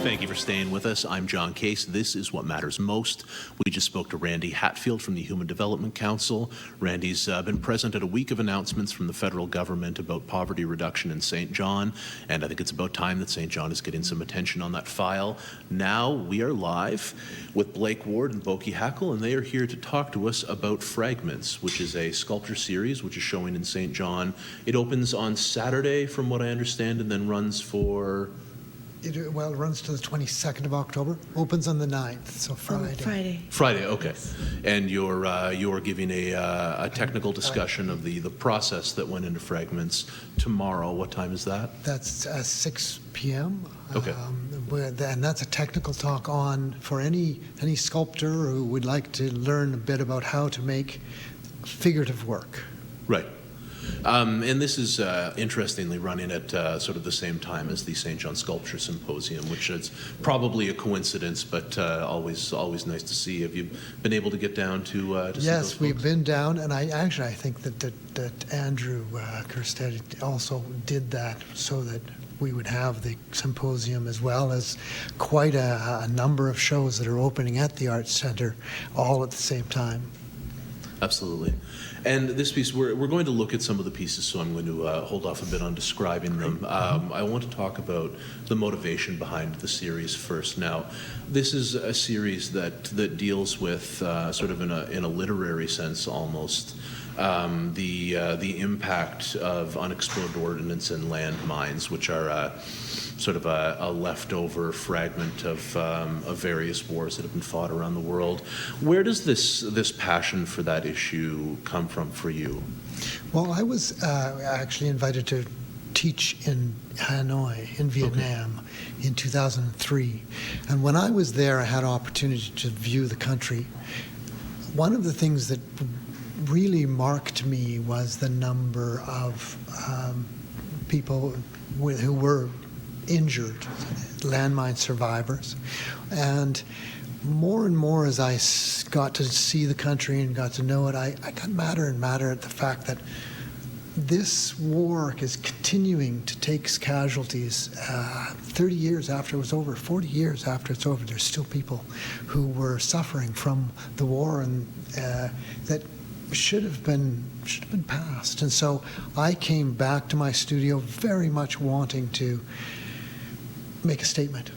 Thank you for staying with us. I'm John Case. This is What Matters Most. We just spoke to Randy Hatfield from the Human Development Council. Randy's been present at a week of announcements from the federal government about poverty reduction in St. John, and I think it's about time that St. John is getting some attention on that file. Now we are live with Blake Ward and Boki Hackle, and they are here to talk to us about Fragments, which is a sculpture series which is showing in St. John. It opens on Saturday, from what I understand, and then runs for... It runs to the 22nd of October, opens on the 9th, so Friday. Friday, okay. And you're giving a technical discussion of the process that went into Fragments tomorrow. What time is that? That's 6 p.m. Okay. And that's a technical talk for any sculptor who would like to learn a bit about how to make figurative work. Right. And this is interestingly running at sort of the same time as the St. John Sculpture Symposium, which is probably a coincidence, but always nice to see. Have you been able to get down to see those Yes, folks? we've been down, and I think that Andrew Kerstead also did that so that we would have the symposium as well as quite a number of shows that are opening at the Arts Centre all at the same time. Absolutely. And this piece, we're going to look at some of the pieces, so I'm going to hold off a bit on describing them. I want to talk about the motivation behind the series first. Now, this is a series that deals with, sort of in a literary sense almost, the impact of unexploded ordnance and landmines, which are sort of a leftover fragment of various wars that have been fought around the world. Where does this passion for that issue come from for you? Well, I was actually invited to teach in Hanoi, in Vietnam, in 2003. And when I was there, I had an opportunity to view the country. One of the things that really marked me was the number of people who were injured, landmine survivors. And more as I got to see the country and got to know it, I got madder and madder at the fact that this war is continuing to take casualties 30 years after it was over, 40 years after it's over. There's still people who were suffering from the war, and that should have been passed. And so I came back to my studio very much wanting to make a statement,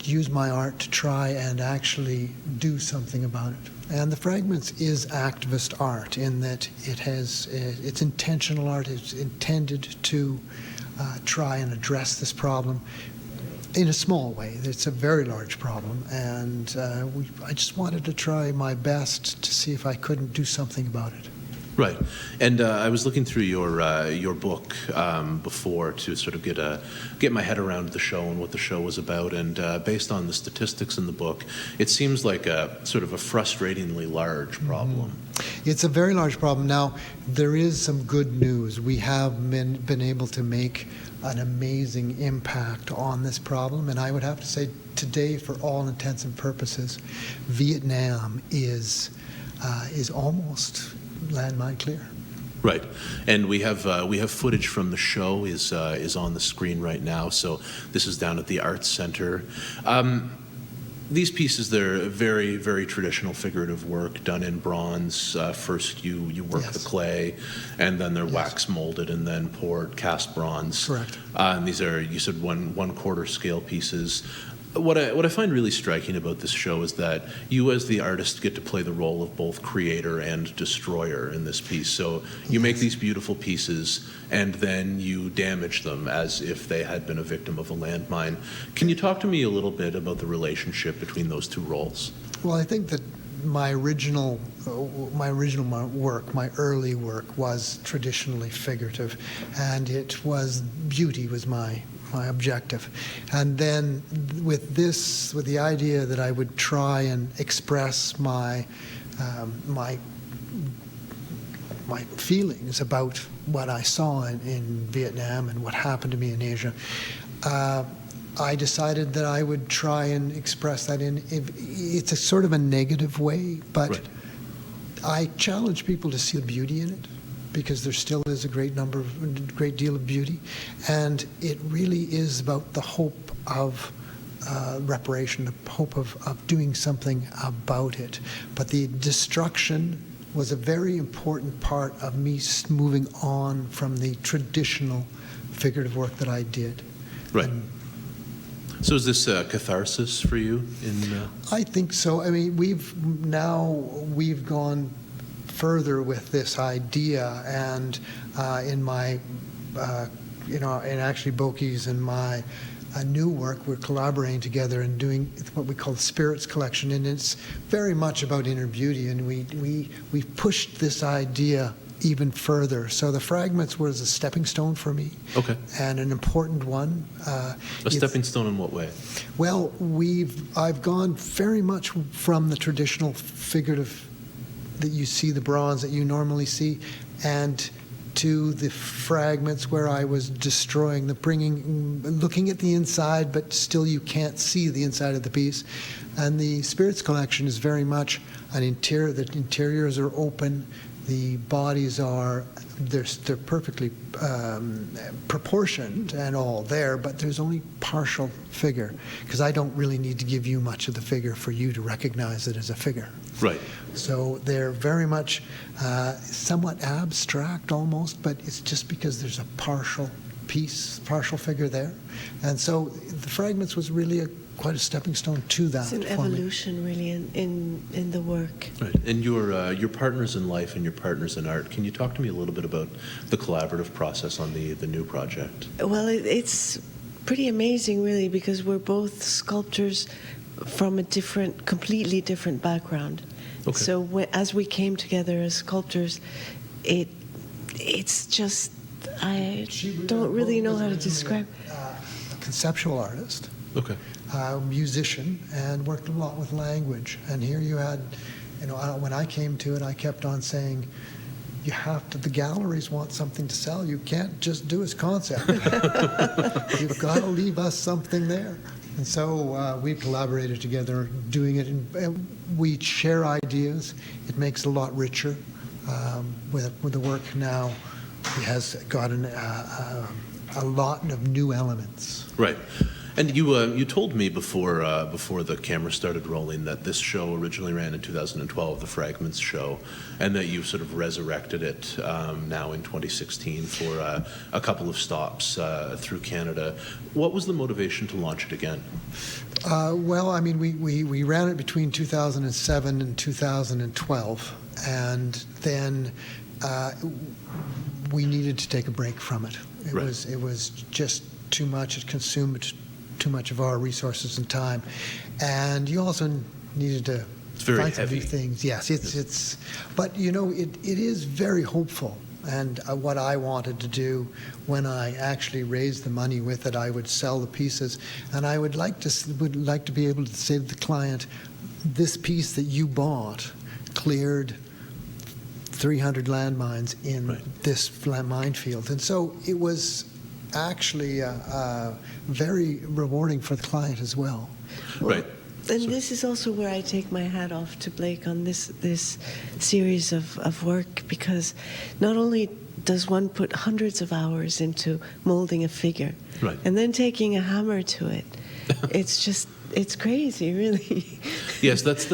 use my art to try and actually do something about it. And the Fragments is activist art in that it's intentional art. It's intended to try and address this problem in a small way. It's a very large problem, and I just wanted to try my best to see if I couldn't do something about it. Right, and I was looking through your book before to sort of get my head around the show and what the show was about, and based on the statistics in the book, it seems like a sort of a frustratingly large problem. It's a very large problem. Now, there is some good news. We have been able to make an amazing impact on this problem, and I would have to say today, for all intents and purposes, Vietnam is almost landmine clear. Right, and we have footage from the show is on the screen right now. So this is down at the Arts Centre. These pieces, they're very, very traditional figurative work done in bronze. First you work the clay, and then they're wax molded and then poured cast bronze. Correct. And these are, you said, one quarter scale pieces. What I find really striking about this show is that you as the artist get to play the role of both creator and destroyer in this piece. So you make these beautiful pieces and then you damage them as if they had been a victim of a landmine. Can you talk to me a little bit about the relationship between those two roles? Well, I think that my original work, my early work, was traditionally figurative, and it was beauty was my objective. And then with the idea that I would try and express my feelings about what I saw in Vietnam and what happened to me in Asia, I decided that I would try and express that it's a sort of a negative way, but right. I challenge people to see the beauty in it, because there still is a great deal of beauty, and it really is about the hope of reparation, the hope of doing something about it. But the destruction was a very important part of me moving on from the traditional figurative work that I did. Right. So is this catharsis for you? I think so. I mean, we've gone further with this idea, and in my, and actually Boki's and my new work, we're collaborating together and doing what we call the Spirits Collection, and it's very much about inner beauty, and we pushed this idea even further. So the Fragments was a stepping stone for me. Okay. And an important one. A stepping stone in what way? Well, I've gone very much from the traditional figurative that you see, the bronze that you normally see, and to the Fragments where I was destroying, looking at the inside, but still you can't see the inside of the piece. And the Spirits Collection is very much an interior. The interiors are open. The bodies they're perfectly proportioned and all there, but there's only partial figure, because I don't really need to give you much of the figure for you to recognize it as a figure. Right. So they're very much somewhat abstract almost, but it's just because there's a partial figure there. And so the Fragments was really quite a stepping stone to that. It's an evolution, really, in the work. Right. And your partners in life and your partners in art, can you talk to me a little bit about the collaborative process on the new project? Well, it's pretty amazing, really, because we're both sculptors from a completely different background. Okay. So as we came together as sculptors, it's just, I don't really know how to describe. A conceptual artist. Okay. Musician, and worked a lot with language. And here you had, when I came to it, I kept on saying, the galleries want something to sell. You can't just do as concept. You've got to leave us something there. And so we collaborated together doing it, and we share ideas. It makes it a lot richer. With the work now, it has got a lot of new elements. Right. And you told me before the camera started rolling that this show originally ran in 2012, the Fragments show, and that you sort of resurrected it now in 2016 for a couple of stops through Canada. What was the motivation to launch it again? Well, I mean, we ran it between 2007 and 2012, and then we needed to take a break from it. It was just too much. It consumed too much of our resources and time, and you also needed to find some new things. Yes, it's but it is very hopeful. And what I wanted to do when I actually raised the money with it, I would sell the pieces, and I would like to be able to say to the client, this piece that you bought cleared 300 landmines in this minefield. And so it was actually very rewarding for the client as well. Right. And this is also where I take my hat off to Blake on this series of work, because not only does one put hundreds of hours into molding a figure, and then taking a hammer to it, it's crazy, really. Yes, that's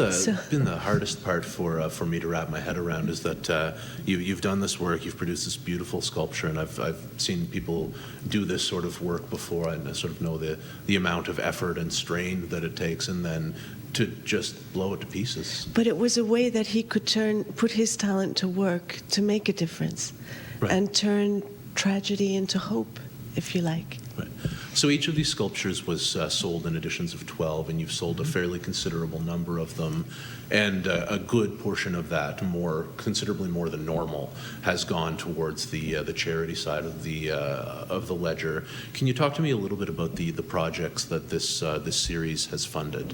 been the hardest part for me to wrap my head around, is that you've done this work, you've produced this beautiful sculpture, and I've seen people do this sort of work before, and I sort of know the amount of effort and strain that it takes, and then to just blow it to pieces. But it was a way that he could put his talent to work to make a difference, and turn tragedy into hope, if you like. Right. So each of these sculptures was sold in editions of 12, and you've sold a fairly considerable number of them, and a good portion of that, considerably more than normal, has gone towards the charity side of the ledger. Can you talk to me a little bit about the projects that this series has funded?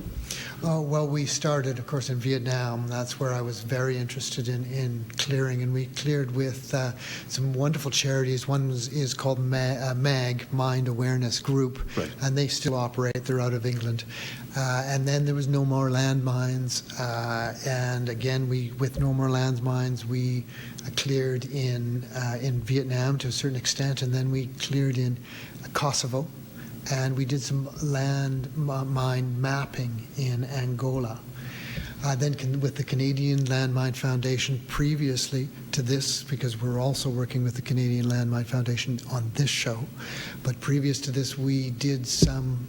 Oh, well, we started, of course, in Vietnam. That's where I was very interested in clearing, and we cleared with some wonderful charities. One is called MAG, Mind Awareness Group, and they still operate. They're out of England. And then there was No More Landmines, and again, with No More Landmines, we cleared in Vietnam to a certain extent, and then we cleared in Kosovo, and we did some landmine mapping in Angola. Then with the Canadian Landmine Foundation previously to this, because we're also working with the Canadian Landmine Foundation on this show, but previous to this we did some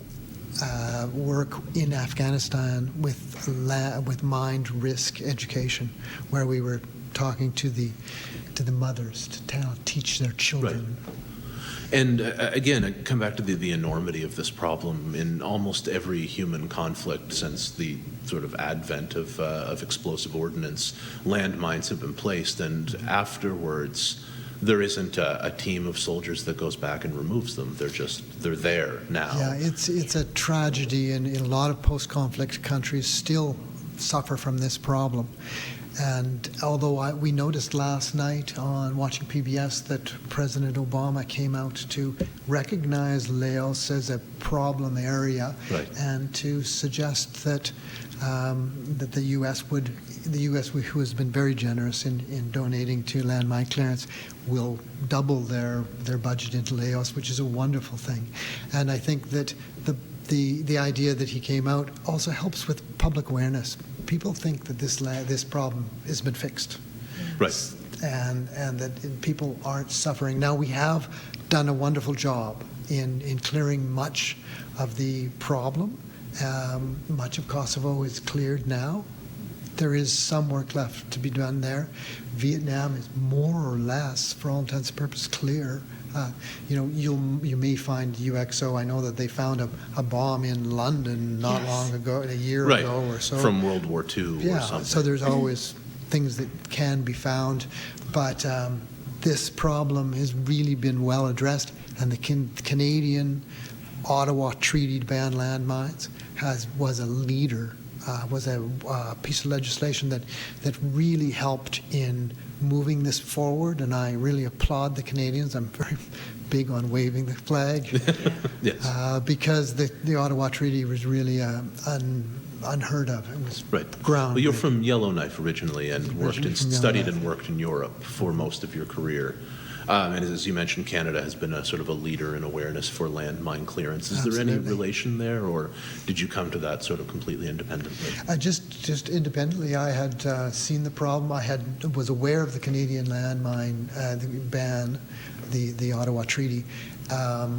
work in Afghanistan with mined risk education, where we were talking to the mothers to teach their children. Right. And again, I come back to the enormity of this problem in almost every human conflict since the sort of advent of explosive ordnance. Landmines have been placed, and afterwards, there isn't a team of soldiers that goes back and removes them. They're there now. Yeah, it's a tragedy, and a lot of post-conflict countries still suffer from this problem. And although we noticed last night on watching PBS that President Obama came out to recognize Laos as a problem area, right, and to suggest that that the U.S., who has been very generous in donating to landmine clearance, will double their budget into Laos, which is a wonderful thing. And I think that the idea that he came out also helps with public awareness. People think that this problem has been fixed, right, and that people aren't suffering. Now, we have done a wonderful job in clearing much of the problem. Much of Kosovo is cleared now. There is some work left to be done there. Vietnam is more or less, for all intents and purposes, clear. You may find UXO. I know that they found a bomb in London not long ago, a year right, ago or so. From World War II or something. So there's always things that can be found. But this problem has really been well addressed, and the Canadian Ottawa Treaty to ban landmines was a leader, was a piece of legislation that really helped in moving this forward, and I really applaud the Canadians. I'm very big on waving the flag. Yes. Because the Ottawa Treaty was really unheard of. It was groundbreaking. Well, you're from Yellowknife originally, and studied and worked in Europe for most of your career. And as you mentioned, Canada has been a sort of a leader in awareness for landmine clearance. Is there any relation there, or did you come to that sort of completely independently? Just independently. I had seen the problem. I was aware of the Canadian landmine ban, the Ottawa Treaty,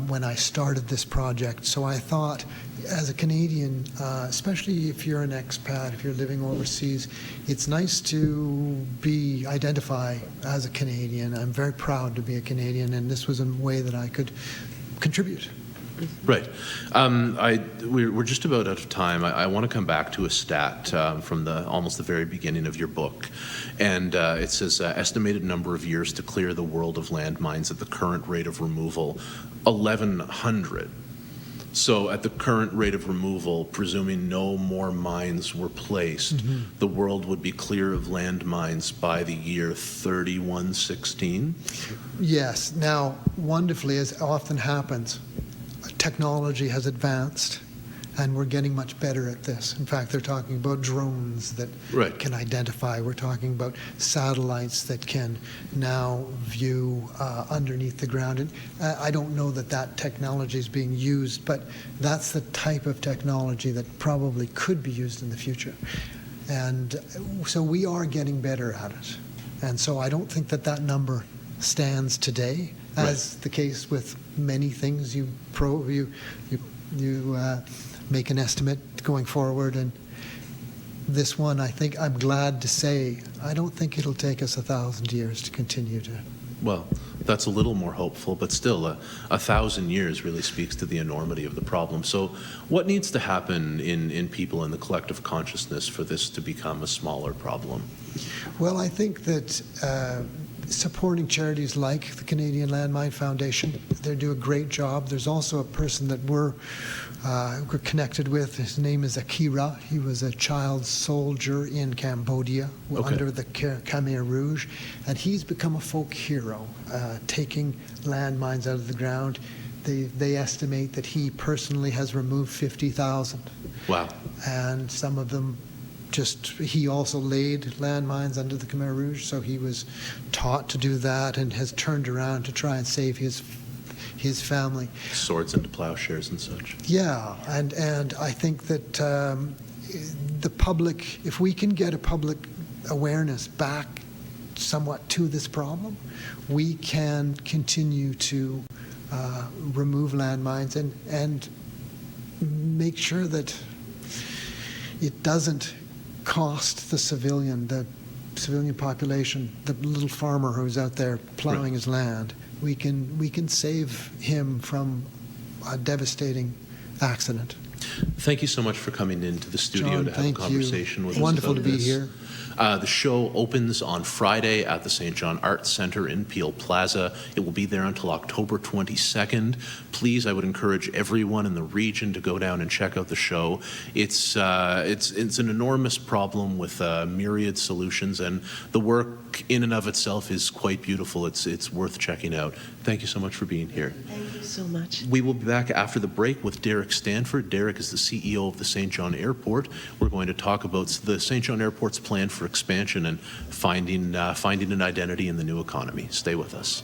when I started this project. So I thought, as a Canadian, especially if you're an expat, if you're living overseas, it's nice to identify as a Canadian. I'm very proud to be a Canadian, and this was a way that I could contribute. Right. We're just about out of time. I want to come back to a stat from almost the very beginning of your book. And it says estimated number of years to clear the world of landmines at the current rate of removal, 1,100. So at the current rate of removal, presuming no more mines were placed, the world would be clear of landmines by the year 3116? Yes. Now, wonderfully, as often happens, technology has advanced, and we're getting much better at this. In fact, they're talking about drones that can identify. We're talking about satellites that can now view underneath the ground. And I don't know that technology is being used, but that's the type of technology that probably could be used in the future. And so we are getting better at it. And so I don't think that number stands today, as the case with many things. You make an estimate going forward, and this one, I think, I'm glad to say, I don't think it'll take us 1,000 years to continue to. Well, that's a little more hopeful, but still, 1,000 years really speaks to the enormity of the problem. So what needs to happen in people in the collective consciousness for this to become a smaller problem? Well, I think that supporting charities like the Canadian Landmine Foundation, they do a great job. There's also a person that we're connected with. His name is Akira. He was a child soldier in Cambodia under the Khmer Rouge, and he's become a folk hero, taking landmines out of the ground. They estimate that he personally has removed 50,000. Wow. And some of them he also laid landmines under the Khmer Rouge, so he was taught to do that and has turned around to try and save his his family. Swords into plowshares and such. Yeah, and I think that the public, if we can get a public awareness back somewhat to this problem, we can continue to remove landmines and make sure that it doesn't cost the civilian population, the little farmer who's out there plowing his land. We can save him from a devastating accident. Thank you so much for coming into the studio John, to have a thank conversation you. with us Wonderful about to be this. here. The show opens on Friday at the St. John Arts Center in Peel Plaza. It will be there until October 22nd. Please, I would encourage everyone in the region to go down and check out the show. It's an enormous problem with myriad solutions, and the work in and of itself is quite beautiful. It's worth checking out. Thank you so much for being here. Thank you so much. We will be back after the break with Derek Stanford. Derek is the CEO of the St. John Airport. We're going to talk about the St. John Airport's plan for expansion and finding an identity in the new economy. Stay with us.